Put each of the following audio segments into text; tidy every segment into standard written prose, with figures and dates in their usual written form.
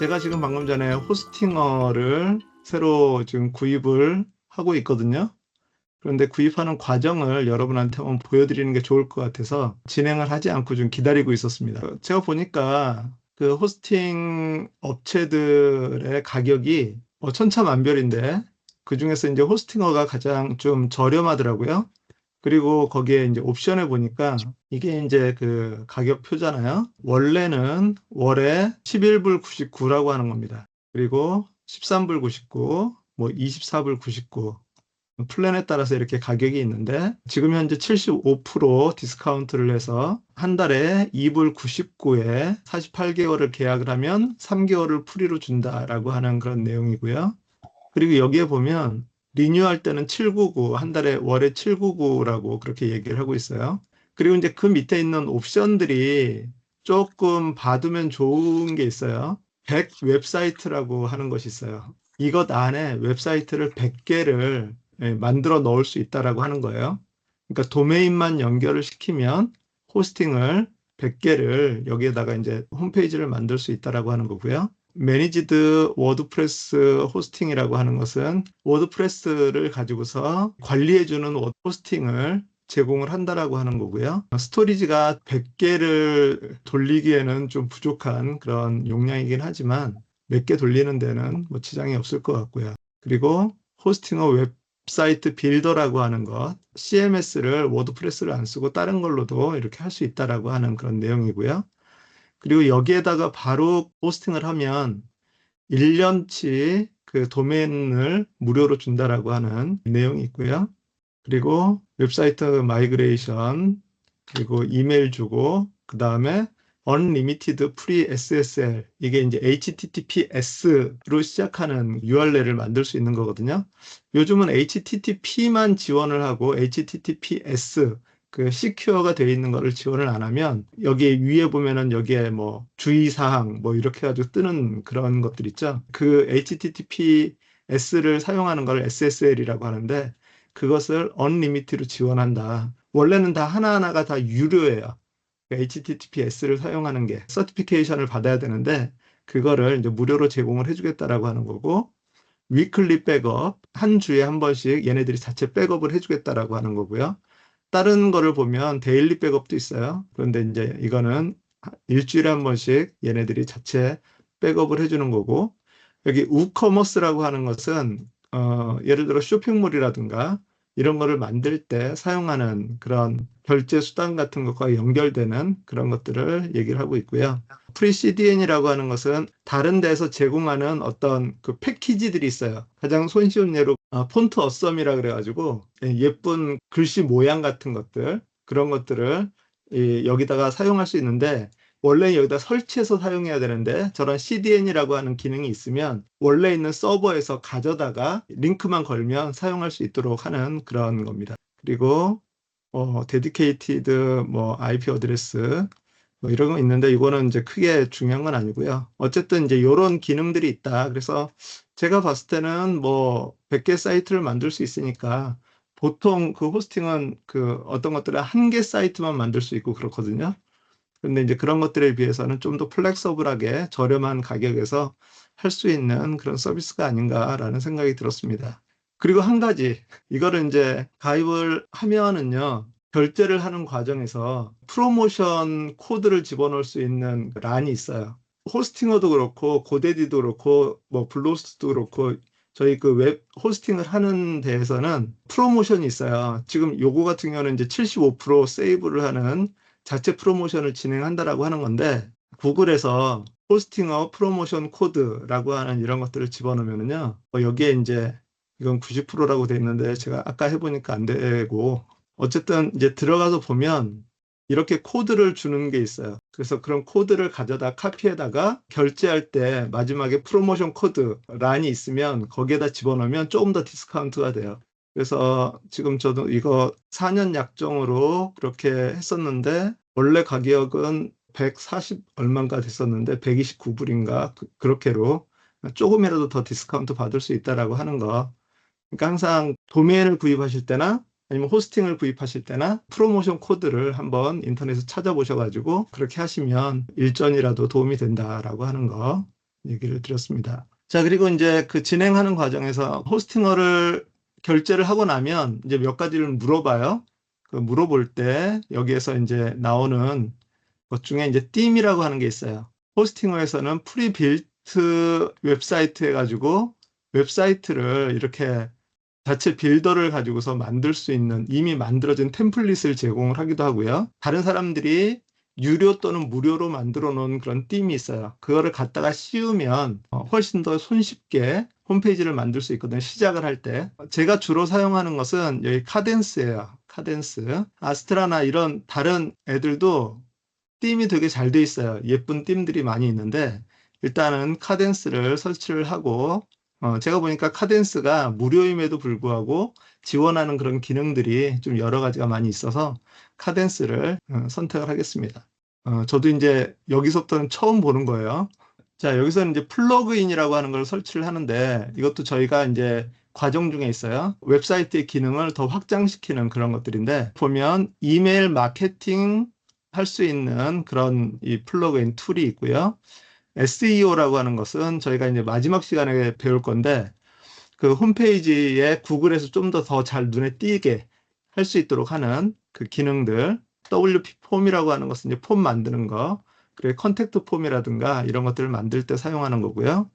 제가 지금 방금 전에 호스팅어를 새로 지금 구입을 하고 있거든요. 그런데 구입하는 과정을 여러분한테 한번 보여드리는 게 좋을 것 같아서 진행을 하지 않고 좀 기다리고 있었습니다. 제가 보니까 그 호스팅 업체들의 가격이 천차만별인데 그중에서 이제 호스팅어가 가장 좀 저렴하더라고요. 그리고 거기에 이제 옵션에 보니까 이게 이제 그 가격표잖아요. 원래는 월에 11불 99라고 하는 겁니다. 그리고 13불 99, 뭐 24불 99. 플랜에 따라서 이렇게 가격이 있는데 지금 현재 75% 디스카운트를 해서 한 달에 2불 99에 48개월을 계약을 하면 3개월을 프리로 준다라고 하는 그런 내용이고요. 그리고 여기에 보면 리뉴할 때는 799, 한 달에 월에 799라고 그렇게 얘기를 하고 있어요. 그리고 이제 그 밑에 있는 옵션들이 조금 받으면 좋은 게 있어요. 100 웹사이트라고 하는 것이 있어요. 이것 안에 웹사이트를 100개를 만들어 넣을 수 있다라고 하는 거예요. 그러니까 도메인만 연결을 시키면 호스팅을 100개를 여기에다가 이제 홈페이지를 만들 수 있다라고 하는 거고요. 매니지드 워드프레스 호스팅이라고 하는 것은 워드프레스를 가지고서 관리해주는 호스팅을 제공을 한다라고 하는 거고요. 스토리지가 100개를 돌리기에는 좀 부족한 그런 용량이긴 하지만 몇 개 돌리는 데는 뭐 지장이 없을 것 같고요. 그리고 호스팅어 웹사이트 빌더라고 하는 것, CMS를 워드프레스를 안 쓰고 다른 걸로도 이렇게 할 수 있다라고 하는 그런 내용이고요. 그리고 여기에다가 바로 호스팅을 하면 1년치 그 도메인을 무료로 준다라고 하는 내용이 있고요. 그리고 웹사이트 마이그레이션, 그리고 이메일 주고, 그 다음에 Unlimited Free SSL, 이게 이제 HTTPS로 시작하는 URL을 만들 수 있는 거거든요. 요즘은 HTTP만 지원을 하고 HTTPS, 그 시큐어가 되어 있는 거를 지원을 안 하면 여기 위에 보면은 여기에 뭐 주의사항 뭐 이렇게 해가지고 뜨는 그런 것들 있죠. 그 HTTPS를 사용하는 걸 SSL이라고 하는데 그것을 Unlimited로 지원한다. 원래는 다 하나하나가 다 유료예요. HTTPS를 사용하는 게 서티피케이션을 받아야 되는데 그거를 이제 무료로 제공을 해주겠다라고 하는 거고, 위클리 백업, 한 주에 한 번씩 얘네들이 자체 백업을 해주겠다라고 하는 거고요. 다른 거를 보면 데일리 백업도 있어요. 그런데 이제 이거는 일주일에 한 번씩 얘네들이 자체 백업을 해주는 거고, 여기 우커머스라고 하는 것은 예를 들어 쇼핑몰이라든가 이런 거를 만들 때 사용하는 그런 결제 수단 같은 것과 연결되는 그런 것들을 얘기를 하고 있고요. FreeCDN이라고 하는 것은 다른 데서 제공하는 어떤 그 패키지들이 있어요. 가장 손쉬운 예로 폰트 어썸이라 그래가지고 예쁜 글씨 모양 같은 것들, 그런 것들을 여기다가 사용할 수 있는데 원래 여기다 설치해서 사용해야 되는데 저런 CDN이라고 하는 기능이 있으면 원래 있는 서버에서 가져다가 링크만 걸면 사용할 수 있도록 하는 그런 겁니다. 그리고 데디케이티드 뭐 IP 어드레스 뭐 이런 거 있는데 이거는 이제 크게 중요한 건 아니고요. 어쨌든 이제 이런 기능들이 있다. 그래서 제가 봤을 때는 뭐 100개 사이트를 만들 수 있으니까 보통 그 호스팅은 그 어떤 것들은 한 개 사이트만 만들 수 있고 그렇거든요. 근데 이제 그런 것들에 비해서는 좀 더 플렉서블하게 저렴한 가격에서 할 수 있는 그런 서비스가 아닌가라는 생각이 들었습니다. 그리고 한 가지, 이거를 이제 가입을 하면은요, 결제를 하는 과정에서 프로모션 코드를 집어넣을 수 있는 란이 있어요. 호스팅어도 그렇고, 고데디도 그렇고, 뭐 블로스트도 그렇고, 저희 그 웹 호스팅을 하는 데에서는 프로모션이 있어요. 지금 요거 같은 경우는 이제 75% 세이브를 하는 자체 프로모션을 진행한다라고 하는 건데, 구글에서 호스팅어 프로모션 코드라고 하는 이런 것들을 집어넣으면요, 여기에 이제 이건 90%라고 돼 있는데 제가 아까 해보니까 안 되고, 어쨌든 이제 들어가서 보면 이렇게 코드를 주는 게 있어요. 그래서 그런 코드를 가져다 카피에다가 결제할 때 마지막에 프로모션 코드 란이 있으면 거기에다 집어넣으면 조금 더 디스카운트가 돼요. 그래서 지금 저도 이거 4년 약정으로 그렇게 했었는데 원래 가격은 140 얼마인가 됐었는데 129불인가 그렇게로 조금이라도 더 디스카운트 받을 수 있다라고 하는 거. 그러니까 항상 도메인을 구입하실 때나 아니면 호스팅을 구입하실 때나 프로모션 코드를 한번 인터넷에서 찾아보셔가지고 그렇게 하시면 일전이라도 도움이 된다라고 하는 거. 얘기를 드렸습니다. 자, 그리고 이제 그 진행하는 과정에서 호스팅어를 결제를 하고 나면 이제 몇 가지를 물어봐요. 그 물어볼 때 여기에서 이제 나오는 것 중에 이제 띠임이라고 하는 게 있어요. 호스팅어에서는 프리빌트 웹사이트 해가지고 웹사이트를 이렇게 자체 빌더를 가지고서 만들 수 있는 이미 만들어진 템플릿을 제공을 하기도 하고요. 다른 사람들이 유료 또는 무료로 만들어 놓은 그런 띠임이 있어요. 그거를 갖다가 씌우면 훨씬 더 손쉽게 홈페이지를 만들 수 있거든요. 시작을 할 때. 제가 주로 사용하는 것은 여기 카덴스예요. 카덴스. 아스트라나 이런 다른 애들도 띠임이 되게 잘 돼 있어요. 예쁜 띠임들이 많이 있는데 일단은 카덴스를 설치를 하고 제가 보니까 카덴스가 무료임에도 불구하고 지원하는 그런 기능들이 좀 여러 가지가 많이 있어서 카덴스를 선택을 하겠습니다. 저도 이제 여기서부터는 처음 보는 거예요. 자, 여기서는 이제 플러그인이라고 하는 걸 설치를 하는데 이것도 저희가 이제 과정 중에 있어요. 웹사이트의 기능을 더 확장시키는 그런 것들인데 보면 이메일 마케팅 할 수 있는 그런 이 플러그인 툴이 있고요. SEO라고 하는 것은 저희가 이제 마지막 시간에 배울 건데 그 홈페이지에 구글에서 좀 더 잘 눈에 띄게 할 수 있도록 하는 그 기능들 WP 폼이라고 하는 것은 이제 폼 만드는 거 그리고 컨택트 폼이라든가 이런 것들을 만들 때 사용하는 거고요.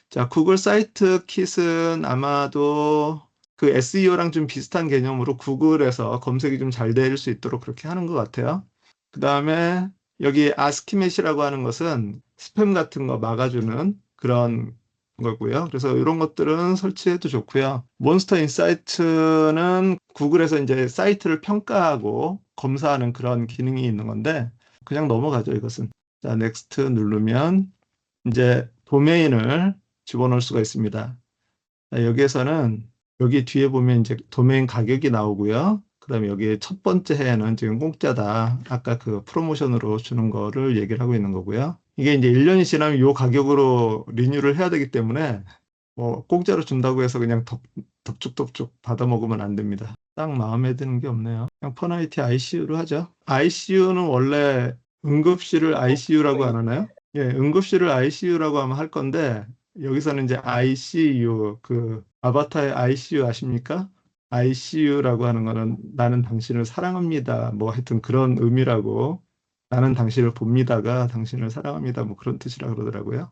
자, 구글 사이트 킷은 아마도 그 SEO랑 좀 비슷한 개념으로 구글에서 검색이 좀 잘 될 수 있도록 그렇게 하는 것 같아요. 그 다음에 여기 아스키맷이라고 하는 것은 스팸 같은 거 막아주는 그런 거고요. 그래서 이런 것들은 설치해도 좋고요. 몬스터 인사이트는 구글에서 이제 사이트를 평가하고 검사하는 그런 기능이 있는 건데 그냥 넘어가죠, 이것은. 자, 넥스트 누르면 이제 도메인을 집어넣을 수가 있습니다. 자, 여기에서는 여기 뒤에 보면 이제 도메인 가격이 나오고요. 그 다음에 여기 첫 번째 해에는 지금 공짜다. 아까 그 프로모션으로 주는 거를 얘기를 하고 있는 거고요. 이게 이제 1년이 지나면 이 가격으로 리뉴를 해야 되기 때문에 뭐 공짜로 준다고 해서 그냥 덕죽덕죽 받아 먹으면 안 됩니다. 딱 마음에 드는 게 없네요. 그냥 퍼나이티 ICU로 하죠. ICU는 원래 응급실을 ICU라고 안 하나요? 예, 응급실을 ICU라고 하면 할 건데 여기서는 이제 ICU 그 아바타의 ICU 아십니까? ICU라고 하는 거는 나는 당신을 사랑합니다. 뭐 하여튼 그런 의미라고 나는 당신을 봅니다가 당신을 사랑합니다. 뭐 그런 뜻이라 그러더라고요.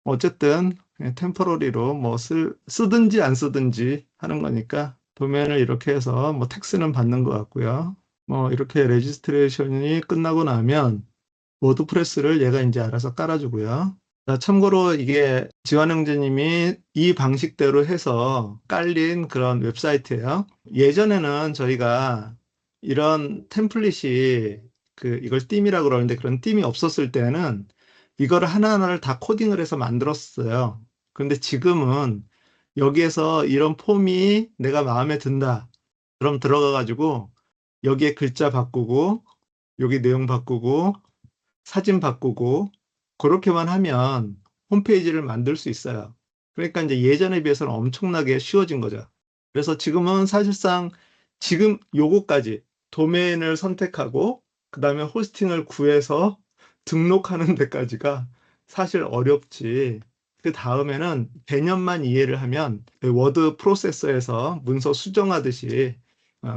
어쨌든 템포러리로 뭐 쓰든지 안 쓰든지 하는 거니까 도면을 이렇게 해서 뭐 텍스는 받는 것 같고요. 뭐 이렇게 레지스트레이션이 끝나고 나면 워드프레스를 얘가 이제 알아서 깔아주고요. 자, 참고로 이게 지환 형제님이 이 방식대로 해서 깔린 그런 웹사이트예요. 예전에는 저희가 이런 템플릿이 그 이걸 띠이라고 그러는데 그런 띠이 없었을 때는 이거를 하나하나를 다 코딩을 해서 만들었어요. 그런데 지금은 여기에서 이런 폼이 내가 마음에 든다. 그럼 들어가 가지고 여기에 글자 바꾸고 여기 내용 바꾸고 사진 바꾸고 그렇게만 하면 홈페이지를 만들 수 있어요. 그러니까 이제 예전에 비해서는 엄청나게 쉬워진 거죠. 그래서 지금은 사실상 지금 요거까지 도메인을 선택하고 그 다음에 호스팅을 구해서 등록하는 데까지가 사실 어렵지. 그 다음에는 개념만 이해를 하면 워드 프로세서에서 문서 수정하듯이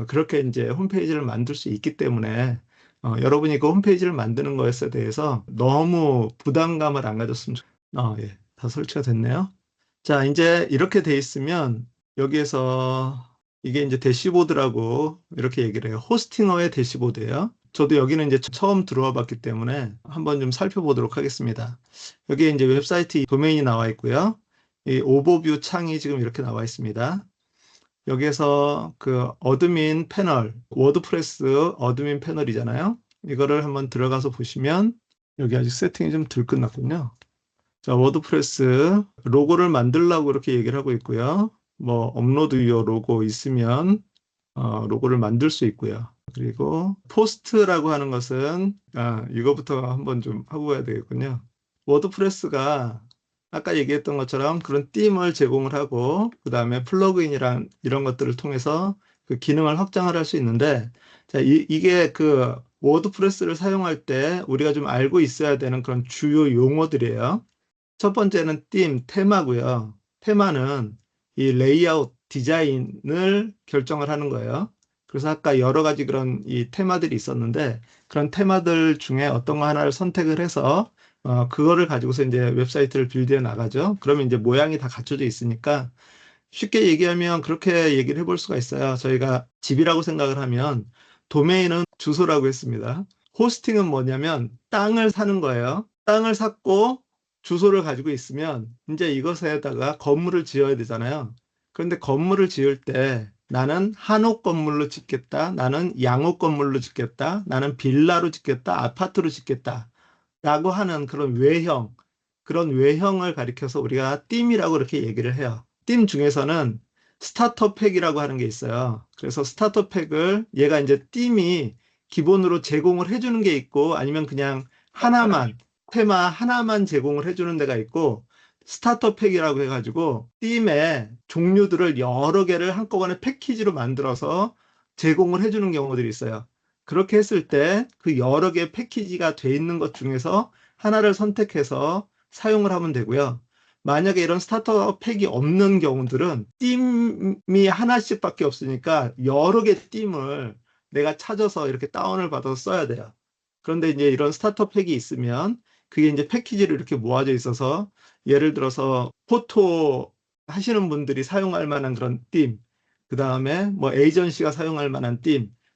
그렇게 이제 홈페이지를 만들 수 있기 때문에 여러분이 그 홈페이지를 만드는 것에 대해서 너무 부담감을 안 가졌으면 예. 다 설치가 됐네요. 자, 이제 이렇게 돼 있으면 여기에서 이게 이제 대시보드라고 이렇게 얘기를 해요. 호스팅어의 대시보드예요. 저도 여기는 이제 처음 들어와 봤기 때문에 한번 좀 살펴보도록 하겠습니다. 여기에 이제 웹사이트 도메인이 나와 있고요. 이 오버뷰 창이 지금 이렇게 나와 있습니다. 여기에서 그 어드민 패널, 워드프레스 어드민 패널이잖아요. 이거를 한번 들어가서 보시면 여기 아직 세팅이 좀 덜 끝났군요. 자, 워드프레스 로고를 만들라고 이렇게 얘기를 하고 있고요. 뭐 업로드 유어 로고 있으면 로고를 만들 수 있고요. 그리고 포스트라고 하는 것은 이거부터 한번 좀 하고 가야 되겠군요. 워드프레스가 아까 얘기했던 것처럼 그런 띠임을 제공을 하고 그 다음에 플러그인이랑 이런 것들을 통해서 그 기능을 확장을 할 수 있는데 자, 이게 그 워드프레스를 사용할 때 우리가 좀 알고 있어야 되는 그런 주요 용어들이에요. 첫 번째는 테마고요. 테마는 이 레이아웃 디자인을 결정을 하는 거예요. 그래서 아까 여러 가지 그런 이 테마들이 있었는데 그런 테마들 중에 어떤 거 하나를 선택을 해서 그거를 가지고서 이제 웹사이트를 빌드해 나가죠. 그러면 이제 모양이 다 갖춰져 있으니까 쉽게 얘기하면 그렇게 얘기를 해볼 수가 있어요. 저희가 집이라고 생각을 하면 도메인은 주소라고 했습니다. 호스팅은 뭐냐면 땅을 사는 거예요. 땅을 샀고 주소를 가지고 있으면 이제 이것에다가 건물을 지어야 되잖아요. 그런데 건물을 지을 때 나는 한옥 건물로 짓겠다. 나는 양옥 건물로 짓겠다. 나는 빌라로 짓겠다. 아파트로 짓겠다. 라고 하는 그런 외형을 가리켜서 우리가 띠이라고 이렇게 얘기를 해요. 띠 중에서는 스타터 팩이라고 하는 게 있어요. 그래서 스타터 팩을 얘가 이제 띠이 기본으로 제공을 해주는 게 있고 아니면 그냥 테마 하나만 제공을 해주는 데가 있고 스타터 팩이라고 해가지고 띠의 종류들을 여러 개를 한꺼번에 패키지로 만들어서 제공을 해주는 경우들이 있어요. 그렇게 했을 때 그 여러 개의 패키지가 돼 있는 것 중에서 하나를 선택해서 사용을 하면 되고요. 만약에 이런 스타터 팩이 없는 경우들은 띠이 하나씩밖에 없으니까 여러 개 띠을 내가 찾아서 이렇게 다운을 받아서 써야 돼요. 그런데 이제 이런 스타터 팩이 있으면 그게 이제 패키지로 이렇게 모아져 있어서 예를 들어서 포토 하시는 분들이 사용할 만한 그런 그 다음에 뭐 에이전시가 사용할 만한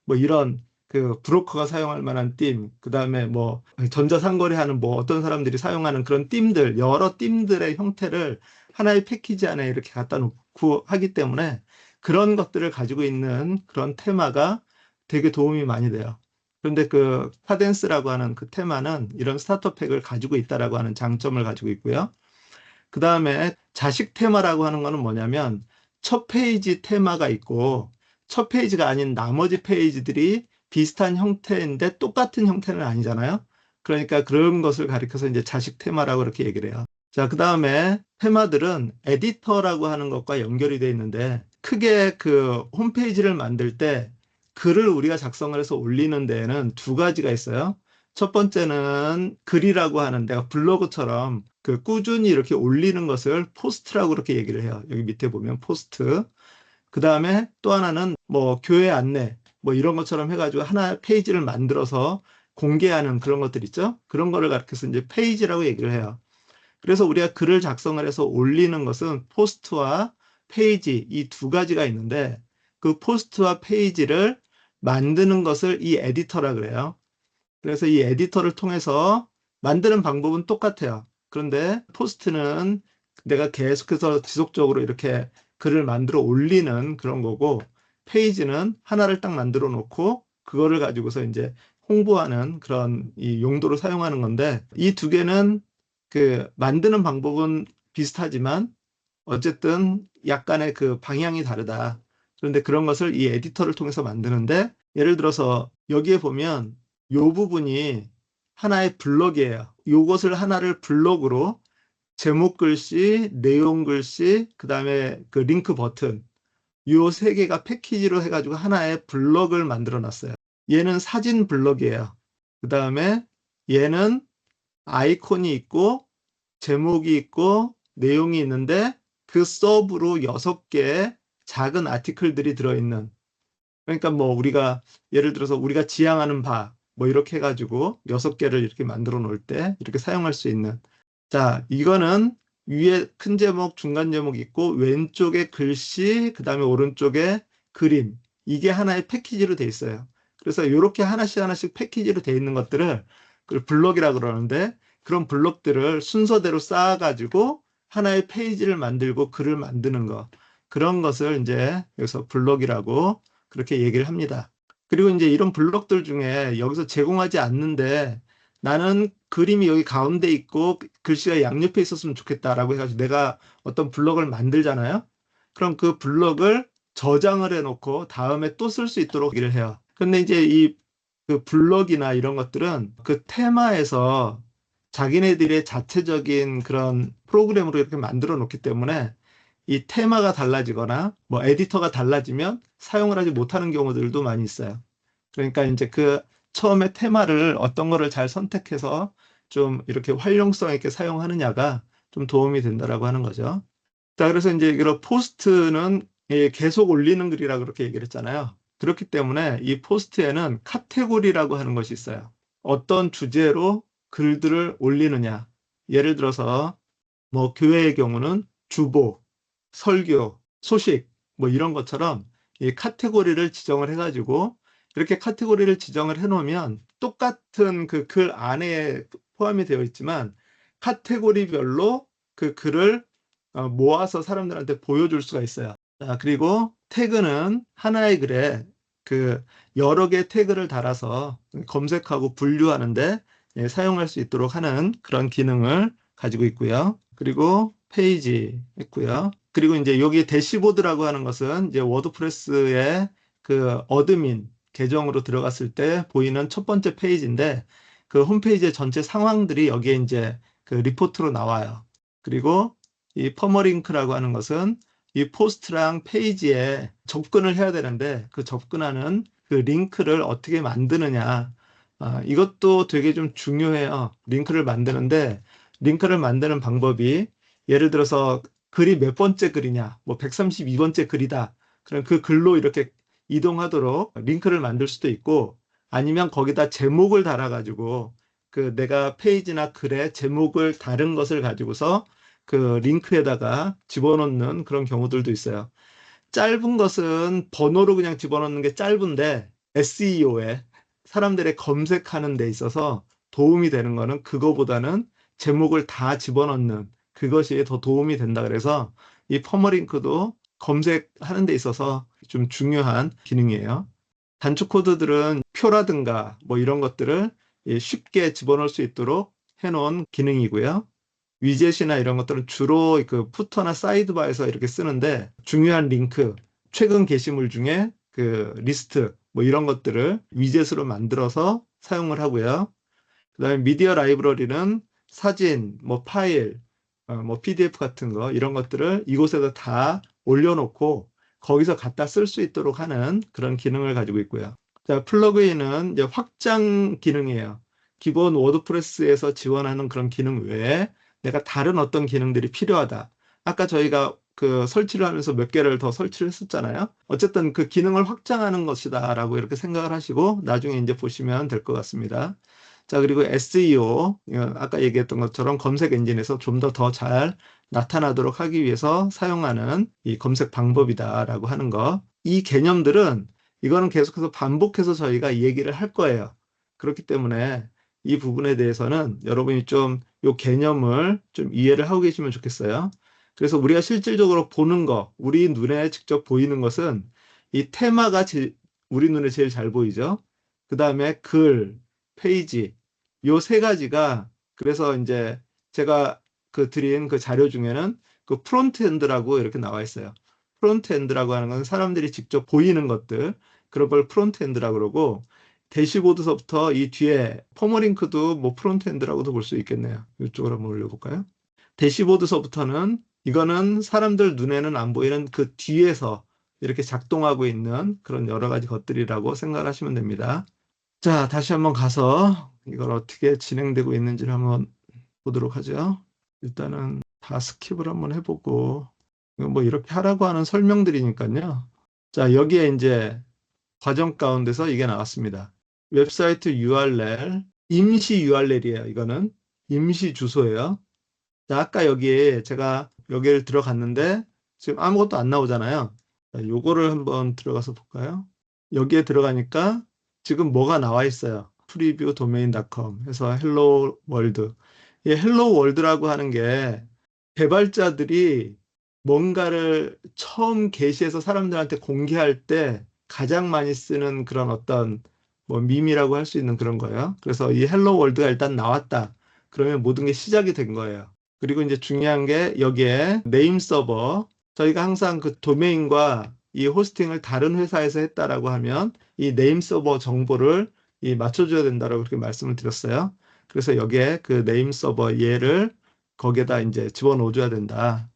뭐 이런 그 브로커가 사용할 만한 그 다음에 뭐 전자상거래하는 뭐 어떤 사람들이 사용하는 그런 여러 띠들의 형태를 하나의 패키지 안에 이렇게 갖다 놓고 하기 때문에 그런 것들을 가지고 있는 그런 테마가 되게 도움이 많이 돼요. 그런데 그 카덴스라고 하는 그 테마는 이런 스타터 팩을 가지고 있다라고 하는 장점을 가지고 있고요. 그 다음에 자식 테마라고 하는 거는 뭐냐면 첫 페이지 테마가 있고 첫 페이지가 아닌 나머지 페이지들이 비슷한 형태인데 똑같은 형태는 아니잖아요. 그러니까 그런 것을 가리켜서 이제 자식 테마라고 이렇게 얘기를 해요. 자, 그 다음에 테마들은 에디터라고 하는 것과 연결이 되어 있는데 크게 그 홈페이지를 만들 때 글을 우리가 작성을 해서 올리는 데에는 두 가지가 있어요. 첫 번째는 글이라고 하는 내가 블로그처럼 그 꾸준히 이렇게 올리는 것을 포스트라고 그렇게 얘기를 해요. 여기 밑에 보면 포스트. 그 다음에 또 하나는 뭐 교회 안내 뭐 이런 것처럼 해가지고 하나 페이지를 만들어서 공개하는 그런 것들 있죠. 그런 거를 가르쳐서 이제 페이지라고 얘기를 해요. 그래서 우리가 글을 작성을 해서 올리는 것은 포스트와 페이지 이 두 가지가 있는데 그 포스트와 페이지를 만드는 것을 이 에디터라 그래요. 그래서 이 에디터를 통해서 만드는 방법은 똑같아요. 그런데 포스트는 내가 계속해서 지속적으로 이렇게 글을 만들어 올리는 그런 거고 페이지는 하나를 딱 만들어 놓고 그거를 가지고서 이제 홍보하는 그런 이 용도로 사용하는 건데 이 두 개는 그 만드는 방법은 비슷하지만 어쨌든 약간의 그 방향이 다르다. 그런데 그런 것을 이 에디터를 통해서 만드는데 예를 들어서 여기에 보면 요 부분이 하나의 블럭이에요. 요것을 하나를 블럭으로 제목 글씨, 내용 글씨, 그 다음에 그 링크 버튼 요 세 개가 패키지로 해가지고 하나의 블럭을 만들어 놨어요. 얘는 사진 블럭이에요. 그 다음에 얘는 아이콘이 있고 제목이 있고 내용이 있는데 그 서브로 6개의 작은 아티클들이 들어있는 그러니까 뭐 우리가 예를 들어서 우리가 지향하는 바 뭐 이렇게 해가지고 6개를 이렇게 만들어 놓을 때 이렇게 사용할 수 있는 자 이거는 위에 큰 제목 중간 제목 있고 왼쪽에 글씨 그 다음에 오른쪽에 그림 이게 하나의 패키지로 돼 있어요. 그래서 이렇게 하나씩 패키지로 돼 있는 것들을 블럭이라 그러는데 그런 블럭들을 순서대로 쌓아가지고 하나의 페이지를 만들고 글을 만드는 거 그런 것을 이제 여기서 블럭이라고 그렇게 얘기를 합니다. 그리고 이제 이런 블럭들 중에 여기서 제공하지 않는데 나는 그림이 여기 가운데 있고 글씨가 양옆에 있었으면 좋겠다라고 해가지고 내가 어떤 블럭을 만들잖아요. 그럼 그 블럭을 저장을 해놓고 다음에 또 쓸 수 있도록 얘기를 해요. 근데 이제 이 그 블럭이나 이런 것들은 그 테마에서 자기네들의 자체적인 그런 프로그램으로 이렇게 만들어 놓기 때문에 이 테마가 달라지거나 뭐 에디터가 달라지면 사용을 하지 못하는 경우들도 많이 있어요. 그러니까 이제 그 처음에 테마를 어떤 거를 잘 선택해서 좀 이렇게 활용성 있게 사용하느냐가 좀 도움이 된다라고 하는 거죠. 자, 그래서 이제 이런 포스트는 계속 올리는 글이라 그렇게 얘기를 했잖아요. 그렇기 때문에 이 포스트에는 카테고리라고 하는 것이 있어요. 어떤 주제로 글들을 올리느냐. 예를 들어서 뭐 교회의 경우는 주보, 설교, 소식 뭐 이런 것처럼 이 카테고리를 지정을 해가지고 이렇게 카테고리를 지정을 해놓으면 똑같은 그 글 안에 포함이 되어 있지만 카테고리별로 그 글을 모아서 사람들한테 보여줄 수가 있어요. 자, 그리고 태그는 하나의 글에 그 여러 개의 태그를 달아서 검색하고 분류하는데 사용할 수 있도록 하는 그런 기능을 가지고 있고요. 그리고 페이지 있고요. 그리고 이제 여기 대시보드라고 하는 것은 이제 워드프레스의 그 어드민 계정으로 들어갔을 때 보이는 첫 번째 페이지인데 그 홈페이지의 전체 상황들이 여기에 이제 그 리포트로 나와요. 그리고 이 퍼머링크라고 하는 것은 이 포스트랑 페이지에 접근을 해야 되는데 그 접근하는 그 링크를 어떻게 만드느냐. 이것도 되게 좀 중요해요. 링크를 만드는 방법이 예를 들어서 글이 몇 번째 글이냐, 뭐 132번째 글이다. 그럼 그 글로 이렇게 이동하도록 링크를 만들 수도 있고 아니면 거기다 제목을 달아가지고 그 내가 페이지나 글에 제목을 다른 것을 가지고서 그 링크에다가 집어넣는 그런 경우들도 있어요. 짧은 것은 번호로 그냥 집어넣는 게 짧은데 SEO에 사람들의 검색하는 데 있어서 도움이 되는 거는 그거보다는 제목을 다 집어넣는 그것이 더 도움이 된다 그래서 이 퍼머링크도 검색하는 데 있어서 좀 중요한 기능이에요. 단축 코드들은 표라든가 뭐 이런 것들을 쉽게 집어넣을 수 있도록 해놓은 기능이고요. 위젯이나 이런 것들은 주로 그 푸터나 사이드바에서 이렇게 쓰는데 중요한 링크, 최근 게시물 중에 그 리스트 뭐 이런 것들을 위젯으로 만들어서 사용을 하고요. 그다음에 미디어 라이브러리는 사진, 뭐 파일, 뭐 PDF 같은 거 이런 것들을 이곳에다 다 올려놓고 거기서 갖다 쓸 수 있도록 하는 그런 기능을 가지고 있고요. 자, 플러그인은 이제 확장 기능이에요. 기본 워드프레스에서 지원하는 그런 기능 외에 내가 다른 어떤 기능들이 필요하다. 아까 저희가 그 설치를 하면서 몇 개를 더 설치를 했었잖아요. 어쨌든 그 기능을 확장하는 것이다라고 이렇게 생각을 하시고 나중에 이제 보시면 될 것 같습니다. 자, 그리고 SEO, 아까 얘기했던 것처럼 검색 엔진에서 좀 더 잘 나타나도록 하기 위해서 사용하는 이 검색 방법이다라고 하는 거. 이 개념들은 이거는 계속해서 반복해서 저희가 얘기를 할 거예요. 그렇기 때문에 이 부분에 대해서는 여러분이 좀 이 개념을 좀 이해를 하고 계시면 좋겠어요. 그래서 우리가 실질적으로 보는 거, 우리 눈에 직접 보이는 것은 이 테마가 우리 눈에 제일 잘 보이죠. 그 다음에 글, 페이지, 요 세 가지가 그래서 이제 제가 그 드린 그 자료 중에는 그 프론트엔드라고 이렇게 나와 있어요. 프론트엔드라고 하는 건 사람들이 직접 보이는 것들, 그런 걸 프론트엔드라고 그러고 대시보드서부터 이 뒤에 퍼머링크도 뭐 프론트엔드라고도 볼 수 있겠네요. 이쪽으로 한번 올려볼까요? 대시보드서부터는 이거는 사람들 눈에는 안 보이는 그 뒤에서 이렇게 작동하고 있는 그런 여러 가지 것들이라고 생각하시면 됩니다. 자, 다시 한번 가서 이걸 어떻게 진행되고 있는지를 한번 보도록 하죠. 일단은 다 스킵을 한번 해보고 뭐 이렇게 하라고 하는 설명들이니까요. 자, 여기에 이제 과정 가운데서 이게 나왔습니다. 웹사이트 URL, 임시 URL이에요. 이거는 임시 주소예요. 자, 아까 여기에 제가 여기를 들어갔는데 지금 아무것도 안 나오잖아요. 자, 요거를 한번 들어가서 볼까요? 여기에 들어가니까 지금 뭐가 나와 있어요. preview-domain.com 해서 hello world. 이 hello world라고 하는 게 개발자들이 뭔가를 처음 게시해서 사람들한테 공개할 때 가장 많이 쓰는 그런 어떤 뭐 밈이라고 할 수 있는 그런 거예요. 그래서 이 헬로 월드가 일단 나왔다. 그러면 모든 게 시작이 된 거예요. 그리고 이제 중요한 게 여기에 네임 서버. 저희가 항상 그 도메인과 이 호스팅을 다른 회사에서 했다라고 하면 이 네임 서버 정보를 맞춰줘야 된다라고 그렇게 말씀을 드렸어요. 그래서 여기에 그 네임 서버 얘를 거기에다 이제 집어넣어줘야 된다.